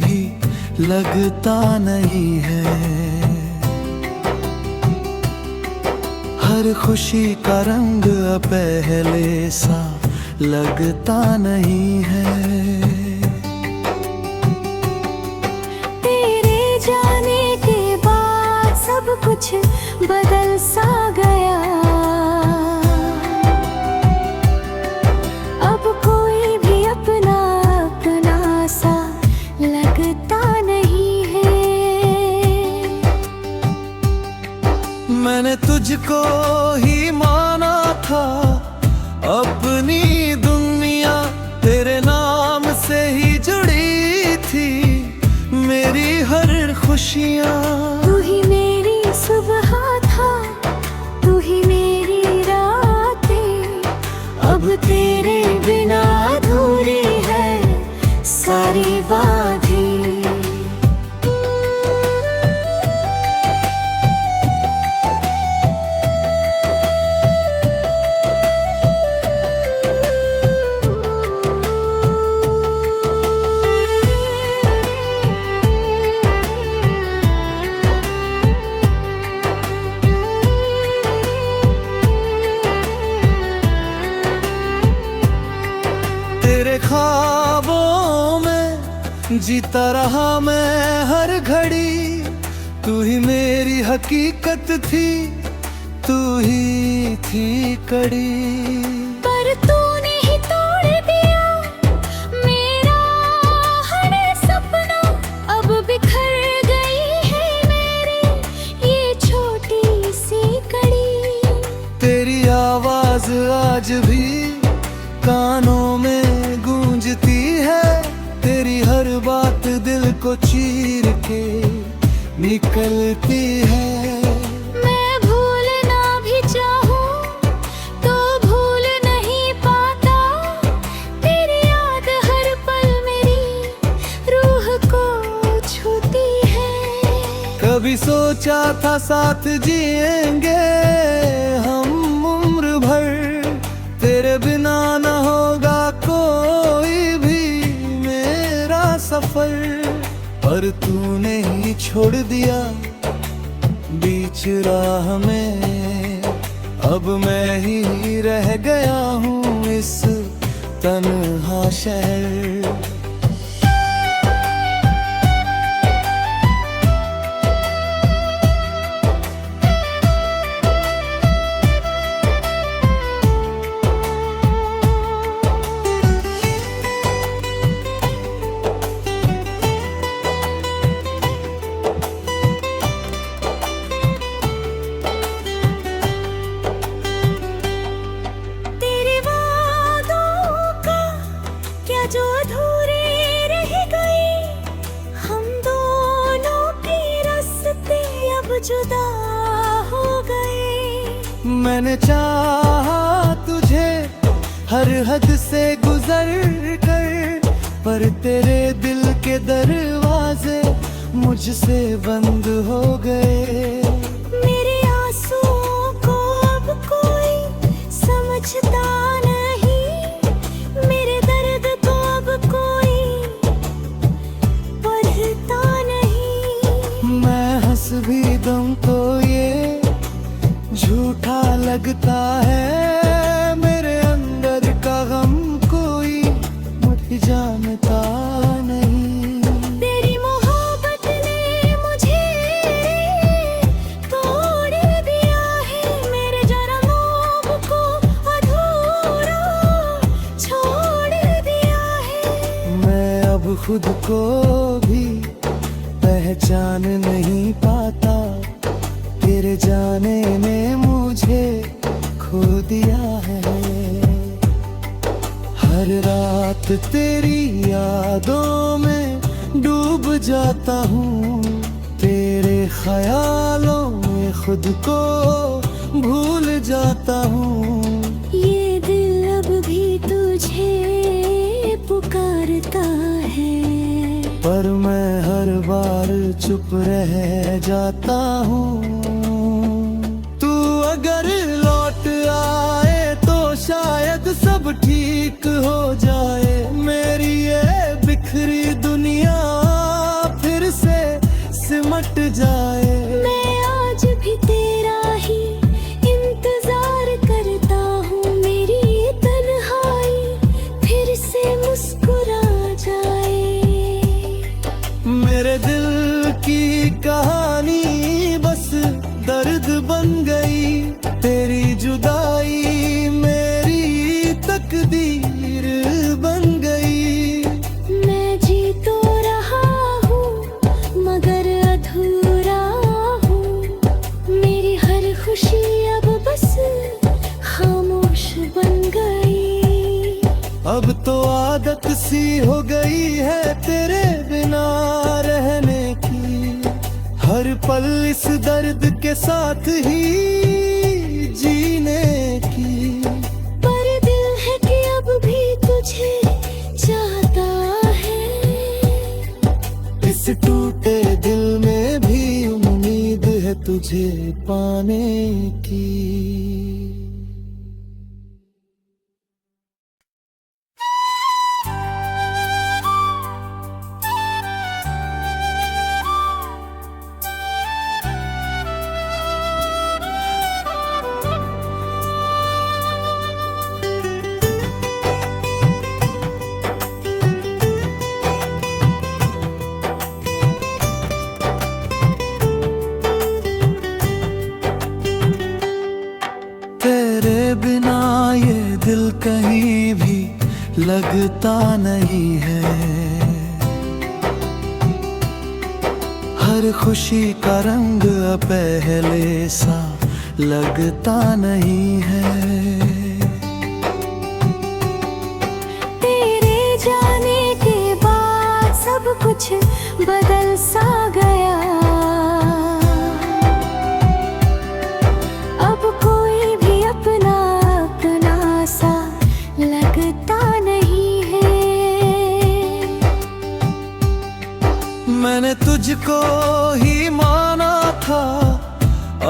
भी लगता नहीं है। हर खुशी का रंग पहले सा लगता नहीं है। तेरे जाने के बाद सब कुछ बदल सा गया। अब कोई भी अपना अपना सा लगता नहीं है। मैंने तुझको ही माना था अपनी दुनिया, तेरे नाम से ही जुड़ी थी मेरी हर खुशियाँ। तू ही मेरी सुबह था, तू ही मेरी रातें, अब तेरे बिना अधूरी है सारी बातें। तेरे ख्वाबों में जीता रहा मैं हर घड़ी, तू ही मेरी हकीकत थी, तू ही थी कड़ी। पर तूने ही तोड़ दिया मेरा हर सपना, अब बिखर गई है मेरी ये छोटी सी कड़ी। तेरी आवाज आज भी कानों में गूंजती है, तेरी हर बात दिल को चीर के निकलती है। मैं भूलना भी चाहूं तो भूल नहीं पाता, तेरी याद हर पल मेरी रूह को छूती है। कभी सोचा था साथ जिएंगे हम उम्र भर, तेरे बिना न होगा कोई भी मेरा सफर। पर तूने ही छोड़ दिया बीच राह में, अब मैं ही रह गया हूँ इस तन्हा शहर। जो अधूरी रह गई, हम दोनों के रास्ते अब जुदा हो गए। मैंने चाहा तुझे हर हद से गुजर कर, पर तेरे दिल के दरवाजे मुझसे बंद हो गए। मेरे आंसुओं को अब कोई समझता नहीं, मेरे दर्द को अब कोई पढ़ता नहीं। मैं हंस भी दूं तो ये झूठा लगता है, मेरे अंदर का गम कोई मुझे जानता नहीं। तेरी मोहब्बत ने मुझे तोड़ दिया है, मेरे जन्मों को अधूरा छोड़ दिया है। मैं अब खुद को भी पहचान नहीं पाता, तेरे जाने ने मुझे खो दिया है। हर रात तेरी यादों में डूब जाता हूँ, तेरे ख्यालों में खुद को भूल जाता हूँ। ये दिल अब भी तुझे पुकारता है, पर मैं हर बार चुप रह जाता हूँ। तू अगर लौट आए तो शायद सब ठीक हो जाए, मेरी ये बिखरी दुनिया लौट जाए। मैं आज भी तेरा ही इंतजार करता हूँ, मेरी तन्हाई फिर से मुस्कुरा जाए। मेरे दिल की कहानी बस दर्द बन गई, तेरी जुदाई मेरी तकदीर बन गई। मैं जी तो रहा हूँ मगर अधूरा हूँ, मेरी हर खुशी अब बस खामोश बन गई। अब तो आदत सी हो गई है तेरे बिना रहने की, हर पल इस दर्द के साथ ही जीने की। पर दिल है कि अब भी तुझे चाहता है, इस टूटे दिल में भी उम्मीद है तुझे पाने की। तेरे बिना ये दिल कहीं भी लगता नहीं है, हर खुशी का रंग पहले सा लगता नहीं है। तेरे जाने के बाद सब कुछ बदल सा गया, अब कोई भी अपना अपना सा लगता नहीं है। मैंने तुझको ही माना था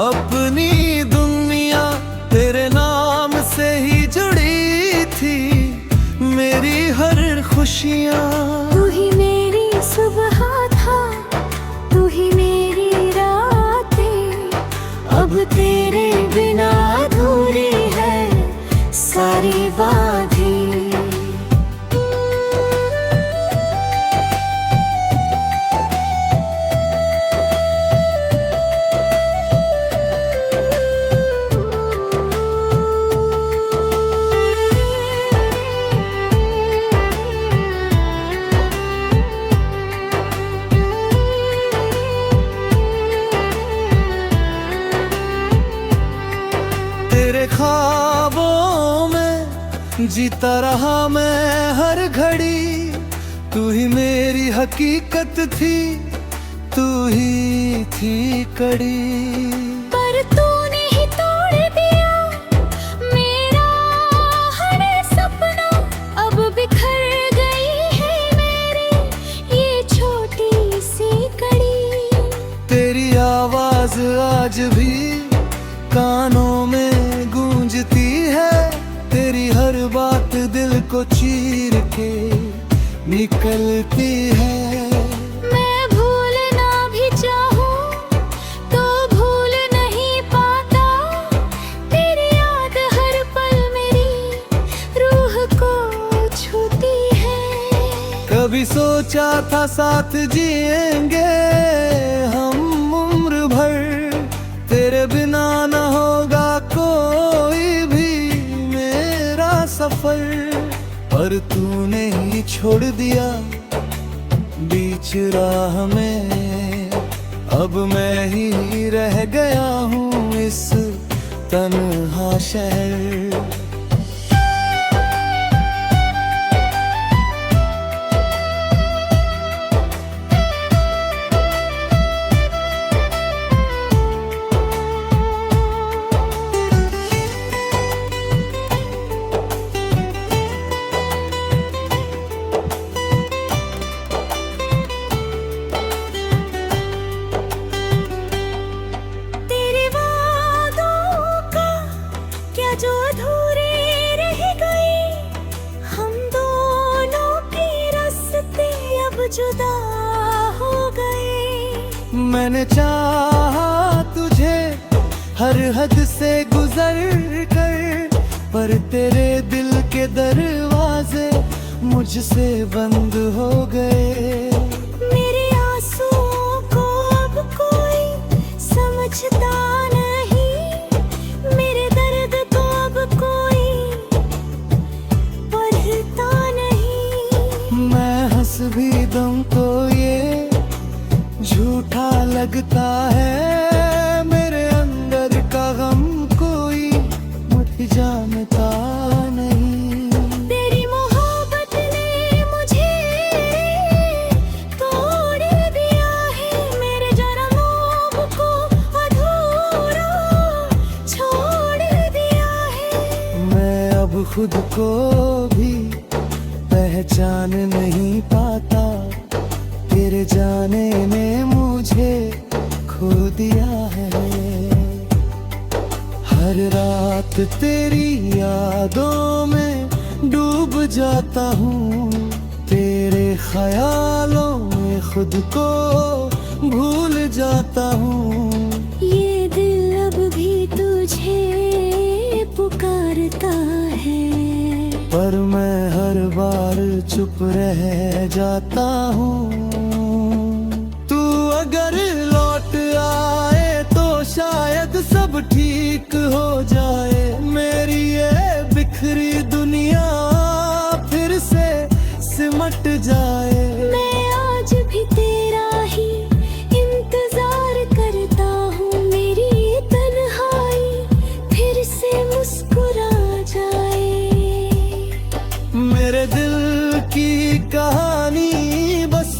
अपनी दुनिया, तेरे नाम से ही जुड़ी थी मेरी हर खुशियाँ। तू ही मेरी सुबह था, तू ही मेरी रातें, अब तेरे बिना अधूरी है सारी बातें। तेरे ख्वाबों में जीता रहा मैं हर घड़ी, तू ही मेरी हकीकत थी, तू ही थी कड़ी। पर तूने ही तोड़ दिया मेरा हर सपना, अब बिखर गई है मेरी ये छोटी सी कड़ी। तेरी आवाज आज भी कानों में गूंजती है, तेरी हर बात दिल को चीर के निकलती है। मैं भूलना भी चाहूँ तो भूल नहीं पाता, तेरी याद हर पल मेरी रूह को छूती है। कभी सोचा था साथ जिएंगे हम उम्र भर, तेरे बिना न होगा कोई भी मेरा सफर। पर तूने ही छोड़ दिया बीच राह में, अब मैं ही रह गया हूँ इस तन्हा शहर। तेरे वादों का क्या जो अधूरे मैंने चाहा तुझे हर हद से गुजर कर, पर तेरे दिल के दरवाजे मुझसे बंद हो गए। मेरे आंसुओं को अब कोई समझता नहीं, मेरे दर्द को अब कोई पढ़ता नहीं। मैं हंस भी दूं तो ये झूठा लगता है, मेरे अंदर का गम कोई मुझे जानता नहीं। तेरी मोहब्बत ने मुझे तोड़ दिया है, मेरे जन्मों को अधूरा छोड़ दिया है। मैं अब खुद को भी पहचान नहीं पाता, तेरे जाने ने मुझे खो दिया है। हर रात तेरी यादों में डूब जाता हूँ, तेरे ख्यालों में खुद को भूल जाता हूँ। ये दिल अब भी तुझे पुकारता है, पर मैं हर बार चुप रह जाता हूँ। तू अगर लौट आए तो शायद सब ठीक हो जाए, मेरी ये बिखरी दुनिया फिर से सिमट जाए। मैं आज भी तेरा ही इंतजार करता हूँ, मेरी तन्हाई फिर से मुस्कुरा जाए। मेरे दिल की कहानी बस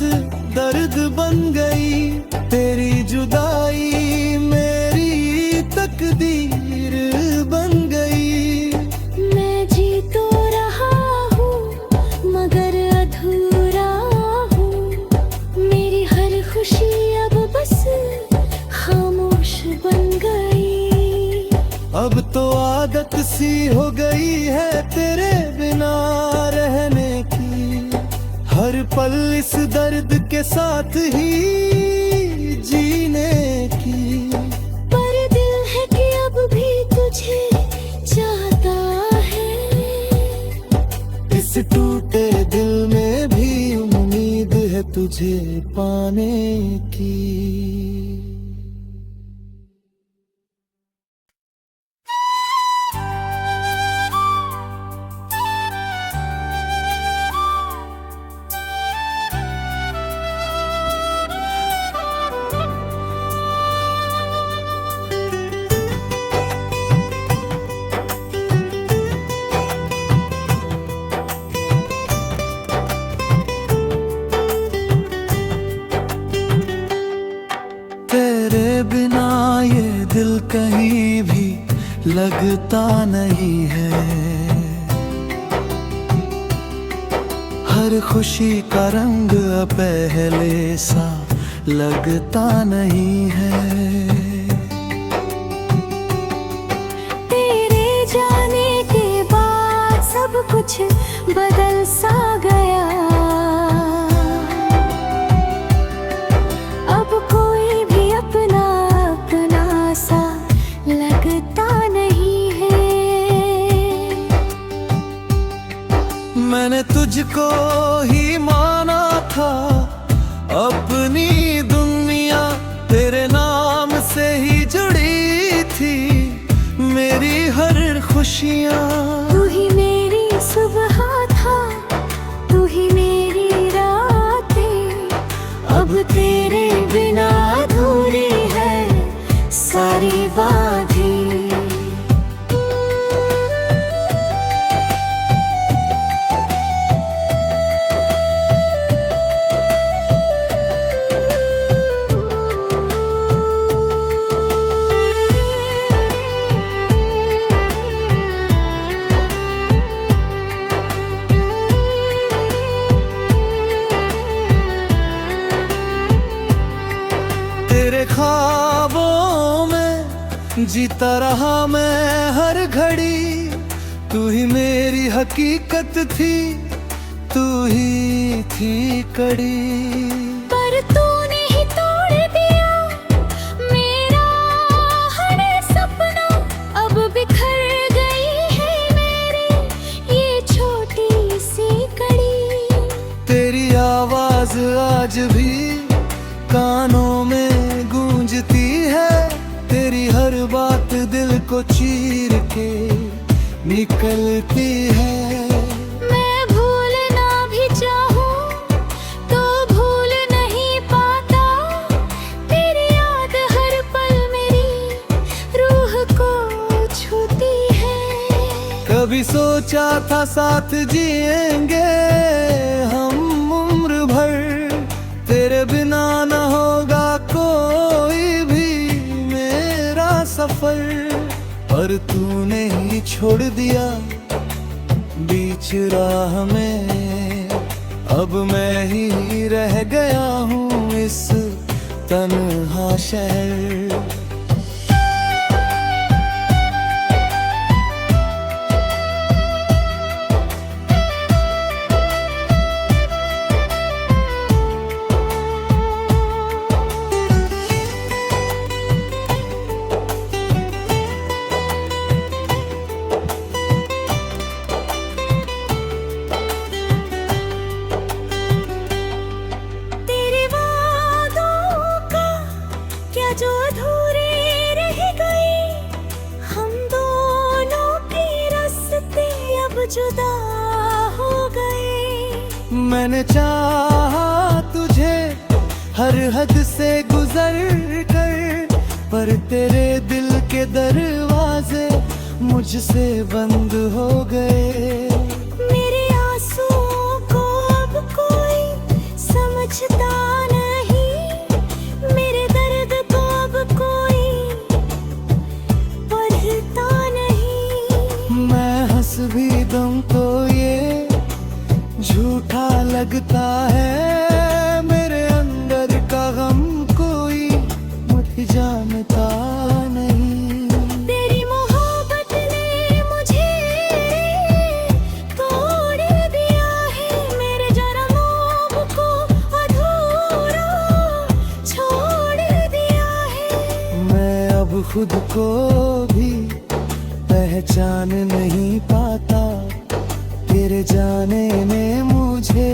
दर्द बन गई, तेरी जुदाई मेरी तकदीर बन गई। मैं जी तो रहा हूँ मगर अधूरा हूँ, मेरी हर खुशी अब बस खामोश बन गई। अब तो आदत सी हो गई है तेरे बिना रहने की, हर पल इस दर्द के साथ ही जीने की। पर दिल है कि अब भी तुझे चाहता है, इस टूटे दिल में भी उम्मीद है तुझे पाने की। तेरे बिना ये दिल कहीं भी लगता नहीं है, हर खुशी का रंग पहले सा लगता नहीं है। तेरे जाने के बाद सब कुछ बदल सा गया, अब कोई भी अपना अपना सा लगता नहीं है। मैंने तुझको ही माना था अपनी दुनिया, तेरे नाम से ही जुड़ी थी मेरी हर खुशियाँ। तू ही मेरी सुबह था, तू ही मेरी रातें, अब तेरे बिना अधूरी है सारी बातें। तेरे ख्वाबों में जीता रहा मैं हर घड़ी, तू ही मेरी हकीकत थी, तू ही थी कड़ी। पर तूने ही तोड़ दिया कानों में गूंजती है, तेरी हर बात दिल को चीर के निकलती है। मैं भूलना भी चाहूं तो भूल नहीं पाता, तेरी याद हर पल मेरी रूह को छूती है। कभी सोचा था साथ जिएंगे हम उम्र भर, तेरे बिना न होगा कोई भी मेरा सफर। पर तूने ही छोड़ दिया बीच राह में, अब मैं ही रह गया हूँ इस तन्हा शहर। तेरे वादों का क्या जो अधूरे रह गए, हम दोनों के रास्ते अब जुदा हो गए। मैंने चाहा तुझे हर हद से गुजर कर, पर तेरे दिल के दरवाजे मुझसे बंद हो गए। मेरे आंसुओं को अब कोई समझता नहीं, मेरे दर्द को अब कोई पढ़ता नहीं। मैं हंस भी दूं तो ये झूठा लगता है, मेरे अंदर का गम कोई मुझे जानता नहीं। तेरी मोहब्बत ने मुझे तोड़ दिया है, मेरे जन्मों को अधूरा छोड़ दिया है। मैं अब खुद को भी पहचान नहीं पाता, तेरे जाने ने मुझे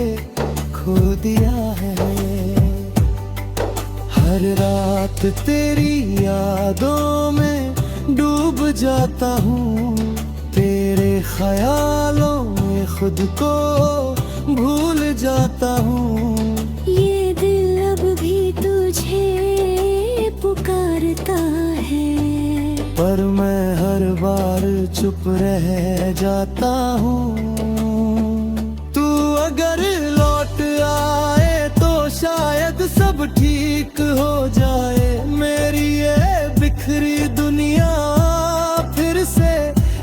खो दिया है। हर रात तेरी यादों में डूब जाता हूँ, तेरे ख्यालों में खुद को भूल जाता हूँ। ये दिल अब भी तुझे पुकारता है, पर मैं हर बार चुप रह जाता हूँ। तू अगर लौट आए तो शायद सब ठीक हो जाए, मेरी ये बिखरी दुनिया फिर से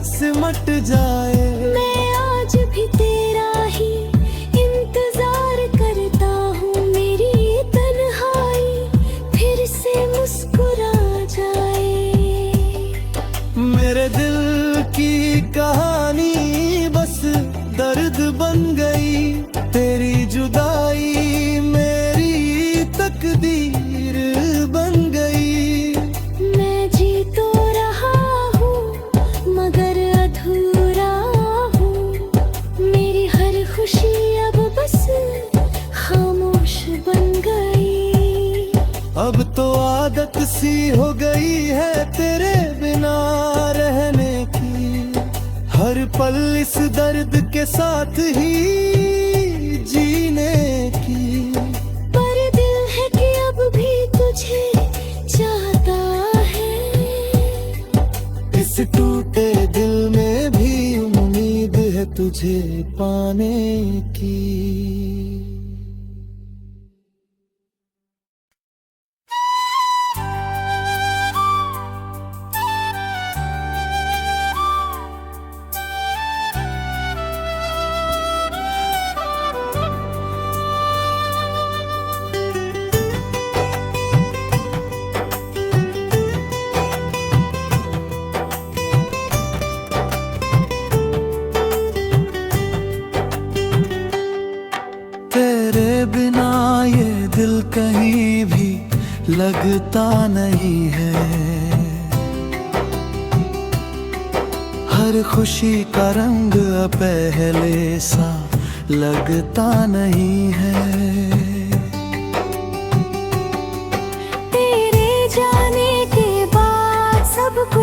सिमट जाए। मैं आज भी तेरा ही इंतजार करता हूँ, मेरी तन्हाई फिर से मुस्कुरा जाए। मेरे दिल की कहानी बस दर्द बन गई, तेरी जुदाई मेरी तकदीर बन गई। मैं जी तो रहा हूँ मगर अधूरा हूँ, मेरी हर खुशी अब बस खामोश बन गई। अब तो आदत सी हो गई है तेरे बिना रहने की, हर पल इस दर्द के साथ ही जीने की। पर दिल है कि अब भी तुझे चाहता है, इस टूटे दिल में भी उम्मीद है तुझे पाने की। तेरे बिना ये दिल कहीं भी लगता नहीं है, हर खुशी का रंग पहले सा लगता नहीं है।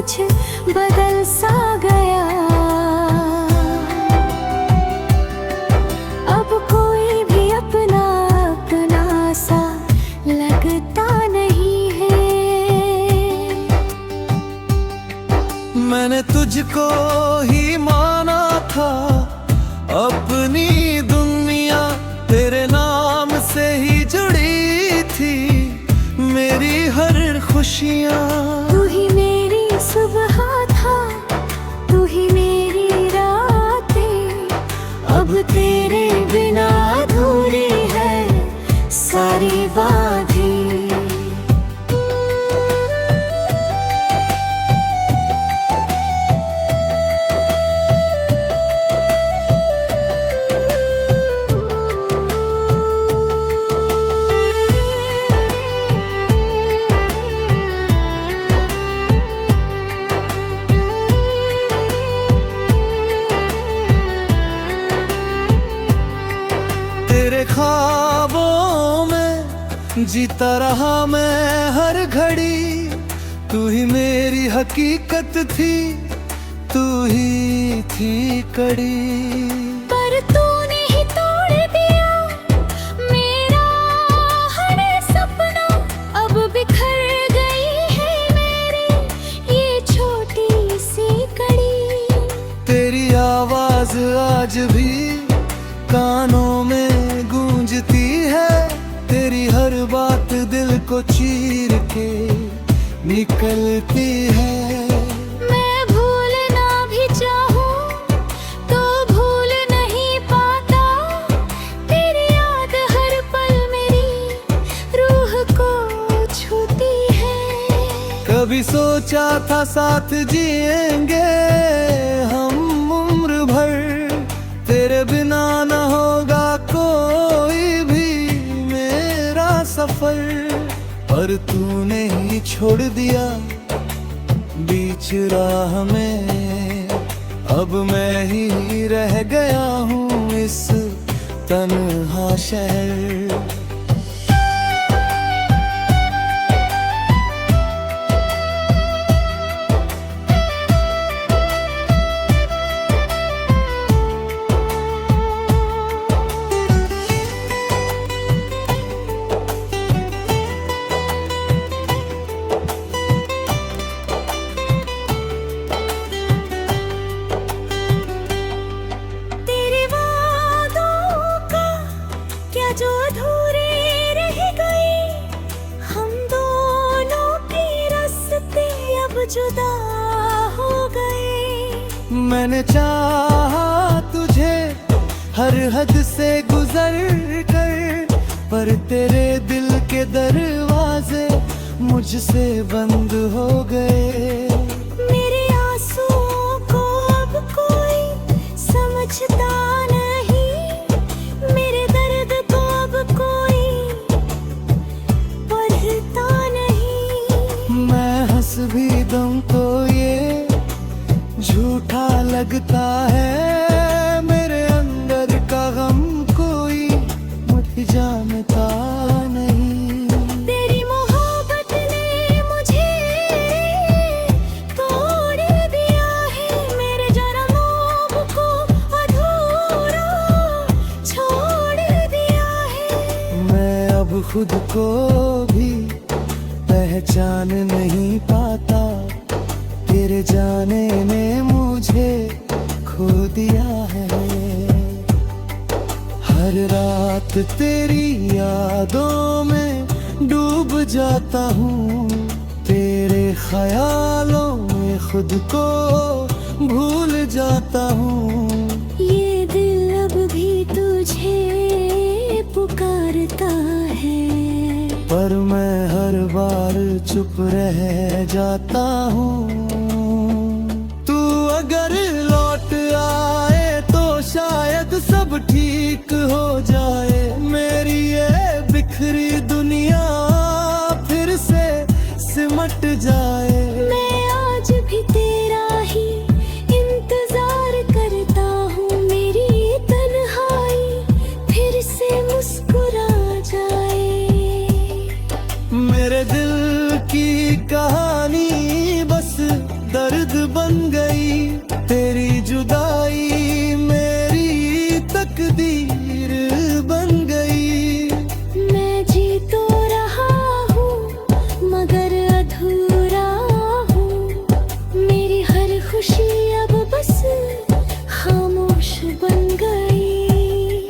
कुछ बदल सा गया। अब कोई भी अपना अपना सा लगता नहीं है। मैंने तुझको ही माना था अपनी दुनिया, तेरे नाम से ही जुड़ी थी मेरी हर खुशियाँ। तू ही मेरी सुबह था, तू ही मेरी रातें, अब तेरे बिना अधूरी है सारी बातें। तेरे ख्वाबों में जीता रहा मैं हर घड़ी, तू ही मेरी हकीकत थी, तू ही थी कड़ी। पर तूने ही तोड़ दिया मेरा हर सपना, अब बिखर गई है मेरी ये छोटी सी कड़ी। तेरी आवाज आज भी कानों में गूंजती है, तेरी हर बात दिल को चीर के निकलती है। मैं भूलना भी चाहूं तो भूल नहीं पाता, तेरी याद हर पल मेरी रूह को छूती है। कभी सोचा था साथ जिएंगे हम उम्र भर, तेरे बिना न होगा कोई भी मेरा सफर। पर तूने ही छोड़ दिया बीच राह में, अब मैं ही रह गया हूँ इस तन्हा शहर। जो अधूरे रह गई, हम दोनों के रास्ते अब जुदा हो गए। मैंने चाहा तुझे हर हद से गुजर कर, पर तेरे दिल के दरवाजे मुझसे बंद हो गए। मेरे आंसुओं को अब कोई समझता भी दम तो ये झूठा लगता है, मेरे अंदर का गम कोई मुझे जानता नहीं। तेरी मोहब्बत ने मुझे तोड़ दिया है, मेरे जन्मों को अधूरा छोड़ दिया है। मैं अब खुद को भी पहचान नहीं पाता, तेरे जाने ने मुझे खो दिया है। हर रात तेरी यादों में डूब जाता हूँ, तेरे ख्यालों में खुद को भूल जाता हूँ। ये दिल अब भी तुझे पुकारता है, पर मैं हर बार चुप रह जाता हूँ। तू अगर लौट आए तो शायद सब ठीक हो जाए, मेरी ये बिखरी दुनिया फिर से सिमट जाए। मैं आज भी तेरा ही इंतजार करता हूँ, मेरी तन्हाई फिर से मुस्कुरा जाए। मेरे दिल की कहानी बस इस दर्द बन गई। तेरी जुदाई मेरी तकदीर बन गई। मैं जी तो रहा हूँ मगर अधूरा हूँ। मेरी हर खुशी अब बस खामोश बन गई।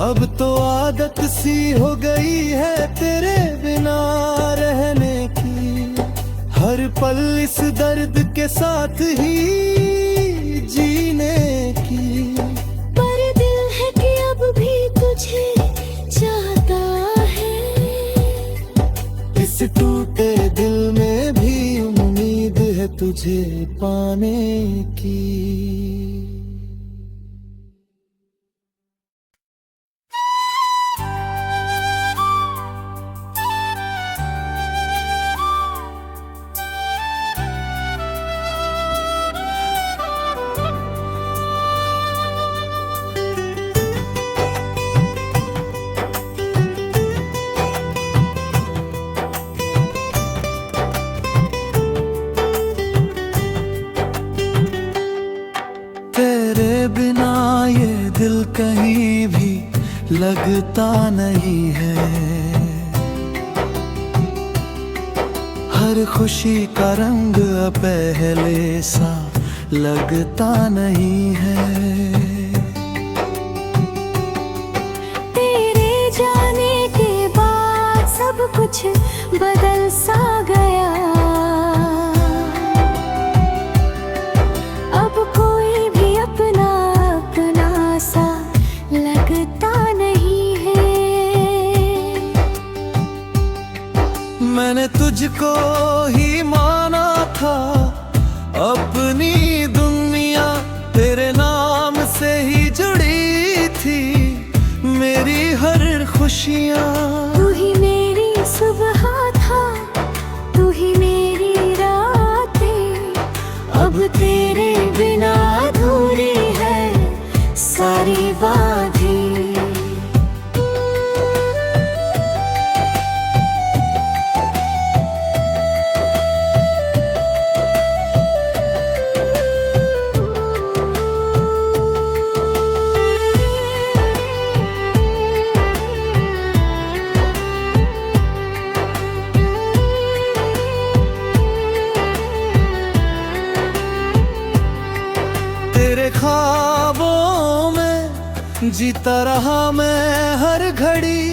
अब तो आदत सी हो गई है तेरे बिना रहने की। हर पल इस दर्द के साथ ही जीने की। पर दिल है कि अब भी तुझे चाहता है। इस टूटे दिल में भी उम्मीद है तुझे पाने की। तेरे बिना ये दिल कहीं भी लगता नहीं है। हर खुशी का रंग पहले सा लगता नहीं है। तेरे जाने के बाद सब कुछ बदल सा गया। अब कोई भी अपना अपना सा लगता नहीं है। मैंने तुझको ही माना था अपनी दुनिया। तेरे नाम से ही जुड़ी थी मेरी हर खुशियाँ। तू ही मेरी सुबह था, तू ही मेरी रातें। अब तेरे बिना अधूरी है सारी बातें। तेरे ख्वाबों में जीता रहा मैं हर घड़ी।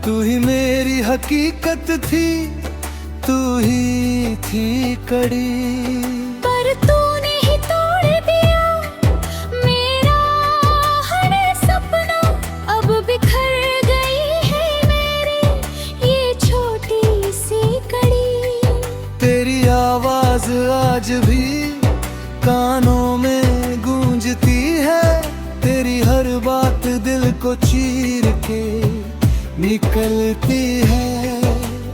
तू ही मेरी हकीकत थी, तू ही थी कड़ी। पर तूने ही तोड़ दिया मेरा हर सपना। अब बिखर गई है मेरी ये छोटी सी कड़ी। तेरी आवाज आज भी कानों में गूंजती है। तेरी हर बात दिल को चीर के निकलती है।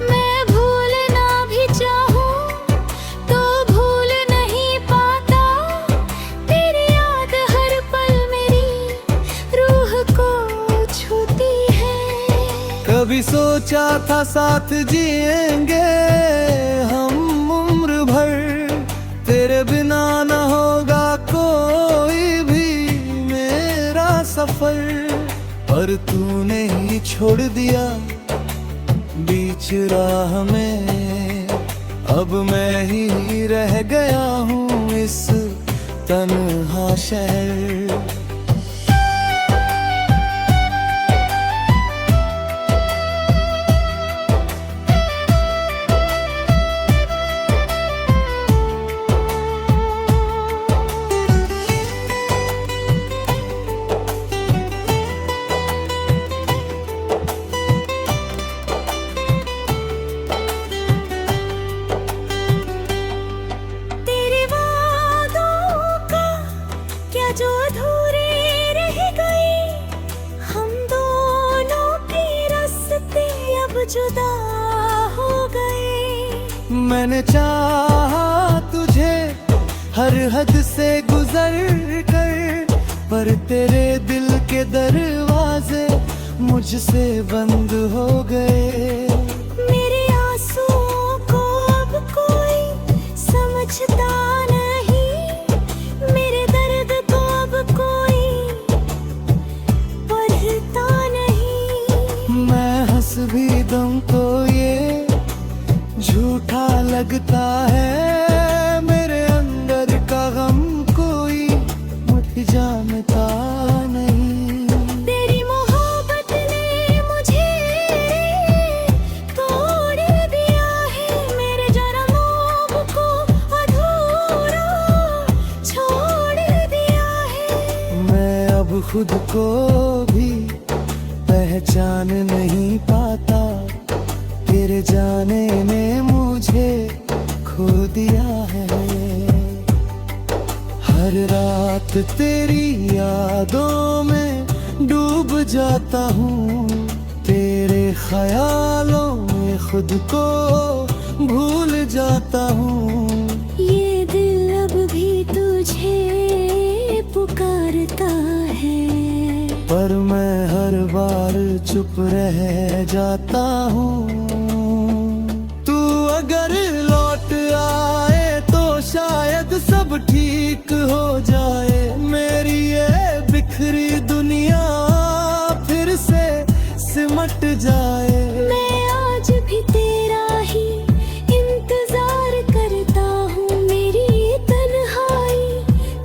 मैं भूलना भी चाहूं तो भूल नहीं पाता। तेरी याद हर पल मेरी रूह को छूती है। कभी सोचा था साथ जिएंगे हम उम्र भर। तेरे बिना न होगा कोई भी मेरा सफर। पर तूने ही छोड़ दिया बीच राह में। अब मैं ही रह गया हूँ इस तन्हा शहर। जो अधूरी रह गई। हम दोनों के रास्ते अब जुदा हो गए। मैंने चाहा तुझे हर हद से गुजर कर। पर तेरे दिल के दरवाजे मुझसे बंद हो गए। मेरे आंसुओं को अब कोई समझ लगता है मेरे अंदर का गम कोई मुझ जानता नहीं। तेरी मोहब्बत ने मुझे तोड़ दिया है, मेरे जन्मों को अधूरा छोड़ दिया है। मैं अब खुद को भी पहचान नहीं पाता, तेरे जाने ने मुझे खो दिया है। हर रात तेरी यादों में डूब जाता हूँ, तेरे ख्यालों में खुद को भूल जाता हूँ। ये दिल अब भी तुझे पुकारता है, पर मैं हर बार चुप रह जाता हूँ। तू अगर लौट आए तो शायद सब ठीक हो जाए, मेरी ये बिखरी दुनिया फिर से सिमट जाए। मैं आज भी तेरा ही इंतजार करता हूँ, मेरी तन्हाई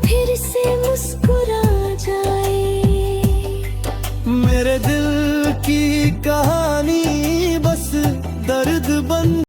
फिर से मुस्कुरा जाए। मेरे दिल की कहानी बस दर्द बन